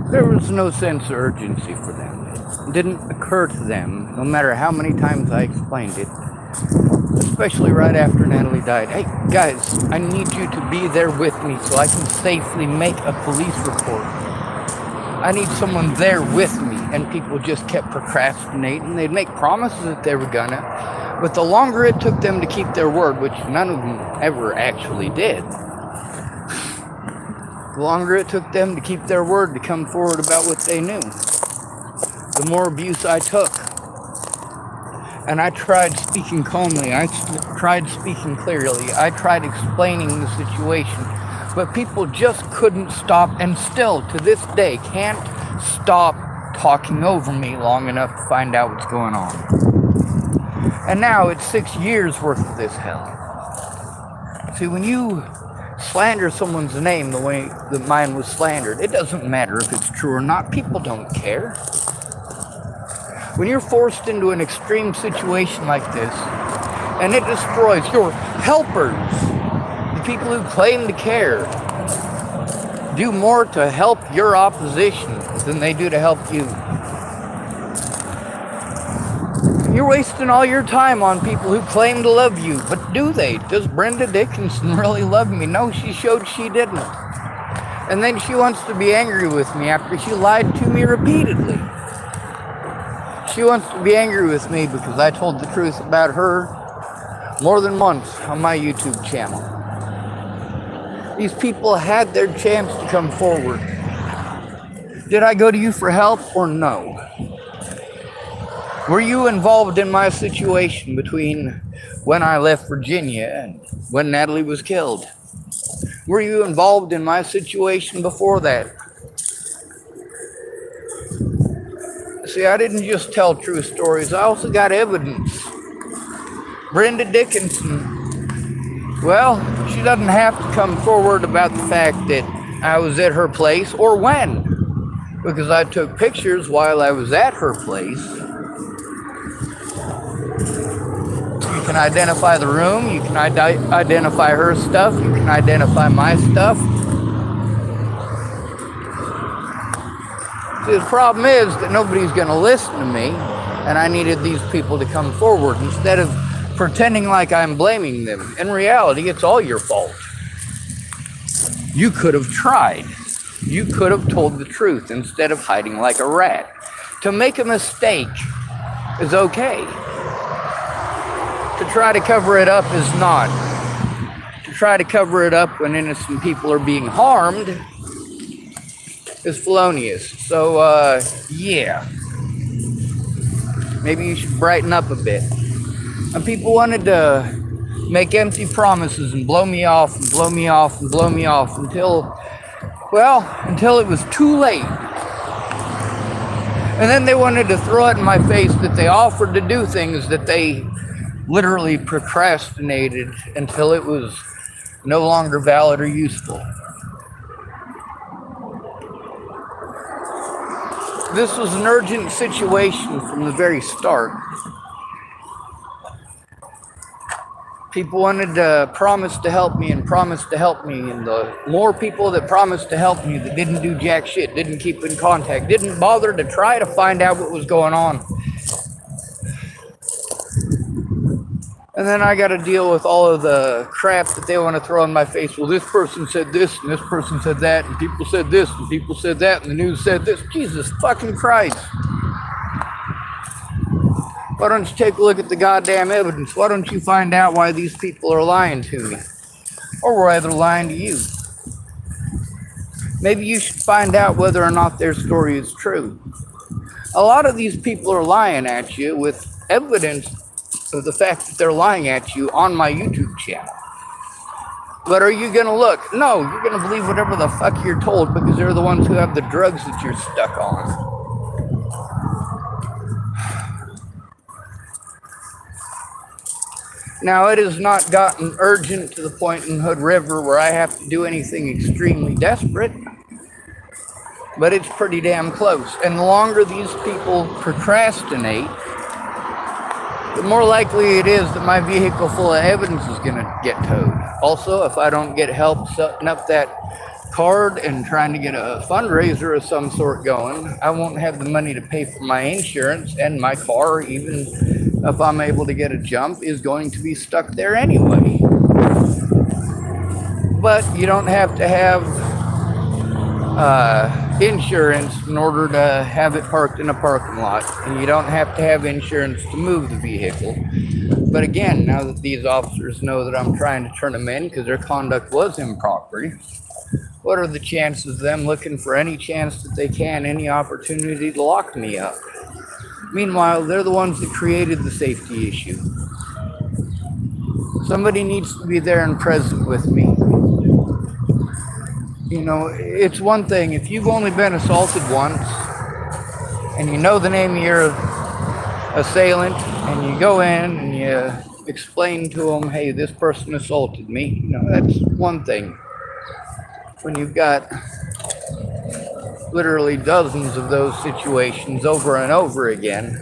There was no sense of urgency for them. It didn't occur to them, no matter how many times I explained it, especially right after Natalie died. Hey, guys, I need you to be there with me so I can safely make a police report. I need someone there with me. And people just kept procrastinating. They'd make promises that they were gonna, but the longer it took them to keep their word, which none of them ever actually did, the longer it took them to keep their word to come forward about what they knew, the more abuse I took. And I tried speaking calmly. I tried speaking clearly. I tried explaining the situation. But people just couldn't stop, and still, to this day, can't stop talking over me long enough to find out what's going on. And now it's 6 years worth of this hell. See, when you slander someone's name the way that mine was slandered, it doesn't matter if it's true or not. People don't care. When you're forced into an extreme situation like this, and it destroys your helpers, the people who claim to care, do more to help your opposition than they do to help you. You're wasting all your time on people who claim to love you, but do they? Does Brenda Dickinson really love me? No, she showed she didn't. And then she wants to be angry with me after she lied to me repeatedly. She wants to be angry with me because I told the truth about her more than once on my YouTube channel. These people had their chance to come forward. Did I go to you for help or no? Were you involved in my situation between when I left Virginia and when Natalie was killed? Were you involved in my situation before that? See, I didn't just tell true stories, I also got evidence. Brenda Dickinson, well, she doesn't have to come forward about the fact that I was at her place or when, because I took pictures while I was at her place. You can identify the room, you can identify her stuff, you can identify my stuff. See, the problem is that nobody's going to listen to me, and I needed these people to come forward instead of pretending like I'm blaming them. In reality, it's all your fault. You could have tried. You could have told the truth instead of hiding like a rat. To make a mistake is okay. To try to cover it up is not. To try to cover it up when innocent people are being harmed is felonious. So, yeah. Maybe you should brighten up a bit. And people wanted to make empty promises and blow me off and blow me off and blow me off until it was too late. And then they wanted to throw it in my face that they offered to do things that they literally procrastinated until it was no longer valid or useful. This was an urgent situation from the very start. People wanted to promise to help me and promise to help me, and the more people that promised to help me that didn't do jack shit, didn't keep in contact, didn't bother to try to find out what was going on. And then I got to deal with all of the crap that they want to throw in my face. Well, this person said this, and this person said that, and people said this, and people said that, and the news said this. Jesus fucking Christ. Why don't you take a look at the goddamn evidence? Why don't you find out why these people are lying to me? Or why they're lying to you? Maybe you should find out whether or not their story is true. A lot of these people are lying at you with evidence of the fact that they're lying at you on my YouTube channel. But are you going to look? No, you're going to believe whatever the fuck you're told because they're the ones who have the drugs that you're stuck on. Now, it has not gotten urgent to the point in Hood River where I have to do anything extremely desperate, but it's pretty damn close. And the longer these people procrastinate, the more likely it is that my vehicle full of evidence is going to get towed. Also, if I don't get help setting up that card and trying to get a fundraiser of some sort going, I won't have the money to pay for my insurance, and my car, even if I'm able to get a jump, is going to be stuck there anyway. But you don't have to have insurance in order to have it parked in a parking lot, and you don't have to have insurance to move the vehicle. But again, now that these officers know that I'm trying to turn them in because their conduct was improper, what are the chances of them looking for any chance that they can, any opportunity to lock me up? Meanwhile, they're the ones that created the safety issue. Somebody needs to be there and present with me. You know, it's one thing, if you've only been assaulted once, and you know the name of your assailant, and you go in and you explain to them, hey, this person assaulted me, you know, that's one thing. When you've got literally dozens of those situations over and over again,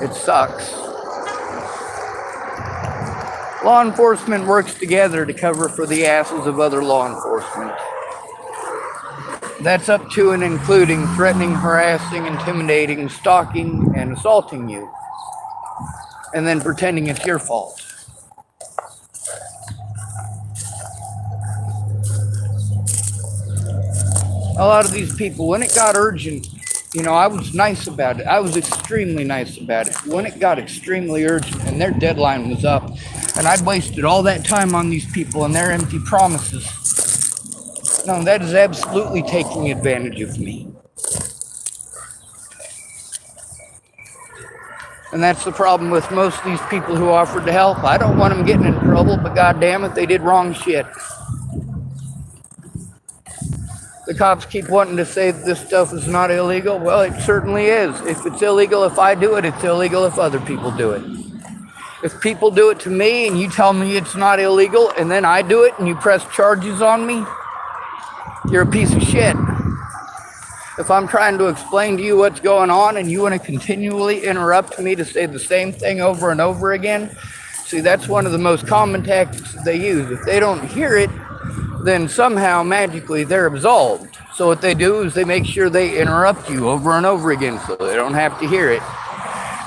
it sucks. Law enforcement works together to cover for the asses of other law enforcement. That's up to and including threatening, harassing, intimidating, stalking, and assaulting you, and then pretending it's your fault. A lot of these people, when it got urgent, you know, I was nice about it. I was extremely nice about it. When it got extremely urgent and their deadline was up, and I'd wasted all that time on these people and their empty promises, no, that is absolutely taking advantage of me. And that's the problem with most of these people who offered to help. I don't want them getting in trouble, but goddamn it, they did wrong shit. The cops keep wanting to say that this stuff is not illegal. Well, it certainly is. If it's illegal if I do it, it's illegal if other people do it. If people do it to me and you tell me it's not illegal and then I do it and you press charges on me, you're a piece of shit. If I'm trying to explain to you what's going on and you want to continually interrupt me to say the same thing over and over again, see, that's one of the most common tactics that they use. If they don't hear it, then somehow magically they're absolved. So what they do is they make sure they interrupt you over and over again so they don't have to hear it.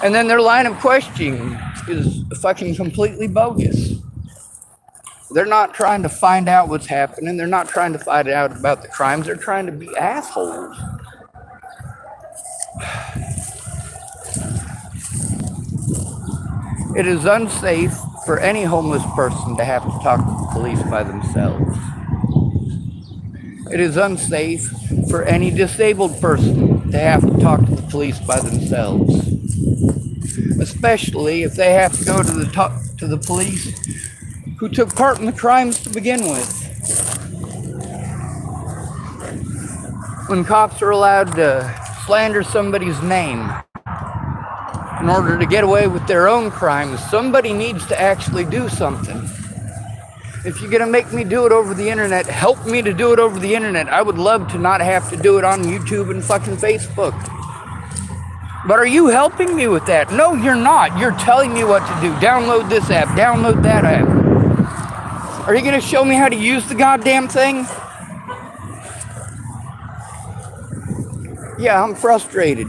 And then their line of questioning is fucking completely bogus. They're not trying to find out what's happening. They're not trying to find out about the crimes. They're trying to be assholes. It is unsafe for any homeless person to have to talk to the police by themselves. It is unsafe for any disabled person to have to talk to the police by themselves. Especially if they have to go to the police who took part in the crimes to begin with. When cops are allowed to slander somebody's name in order to get away with their own crimes, somebody needs to actually do something. If you're going to make me do it over the internet, help me to do it over the internet. I would love to not have to do it on YouTube and fucking Facebook. But are you helping me with that? No, you're not. You're telling me what to do. Download this app. Download that app. Are you going to show me how to use the goddamn thing? Yeah, I'm frustrated.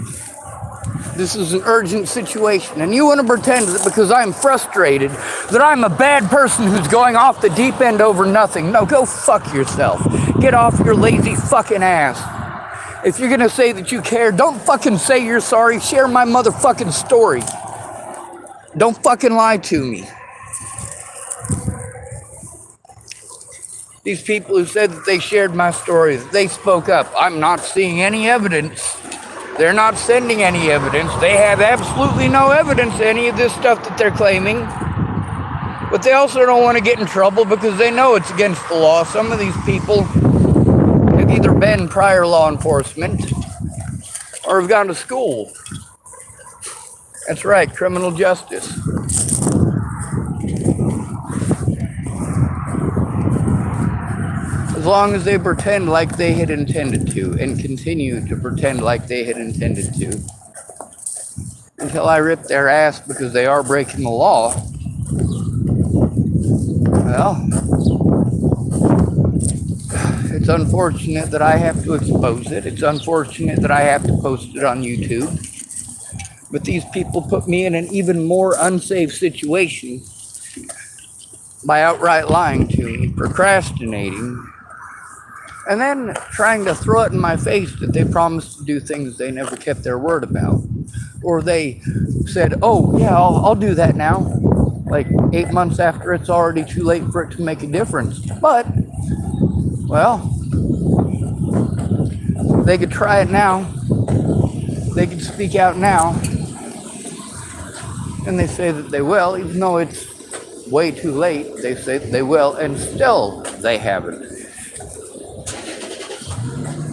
This is an urgent situation, and you want to pretend that because I'm frustrated that I'm a bad person who's going off the deep end over nothing. No, go fuck yourself. Get off your lazy fucking ass. If you're going to say that you care, don't fucking say you're sorry. Share my motherfucking story. Don't fucking lie to me. These people who said that they shared my story, that they spoke up, I'm not seeing any evidence. They're not sending any evidence. They have absolutely no evidence of any of this stuff that they're claiming. But they also don't want to get in trouble because they know it's against the law. Some of these people have either been prior law enforcement or have gone to school. That's right, criminal justice. As long as they pretend like they had intended to and continue to pretend like they had intended to until I rip their ass because they are breaking the law, well, It's unfortunate that I have to expose it. It's unfortunate that I have to post it on YouTube. But these people put me in an even more unsafe situation by outright lying to me, procrastinating, and then trying to throw it in my face that they promised to do things they never kept their word about. Or they said, oh, yeah, I'll do that now. Like 8 months after it's already too late for it to make a difference. But, well, they could try it now. They could speak out now. And they say that they will, even though it's way too late. They say they will, and still they haven't.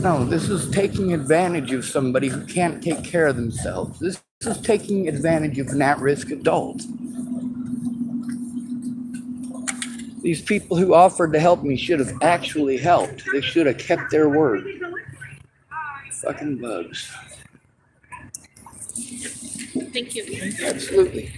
No, this is taking advantage of somebody who can't take care of themselves. This is taking advantage of an at-risk adult. These people who offered to help me should have actually helped. They should have kept their word. Fucking bugs. Thank you. Absolutely.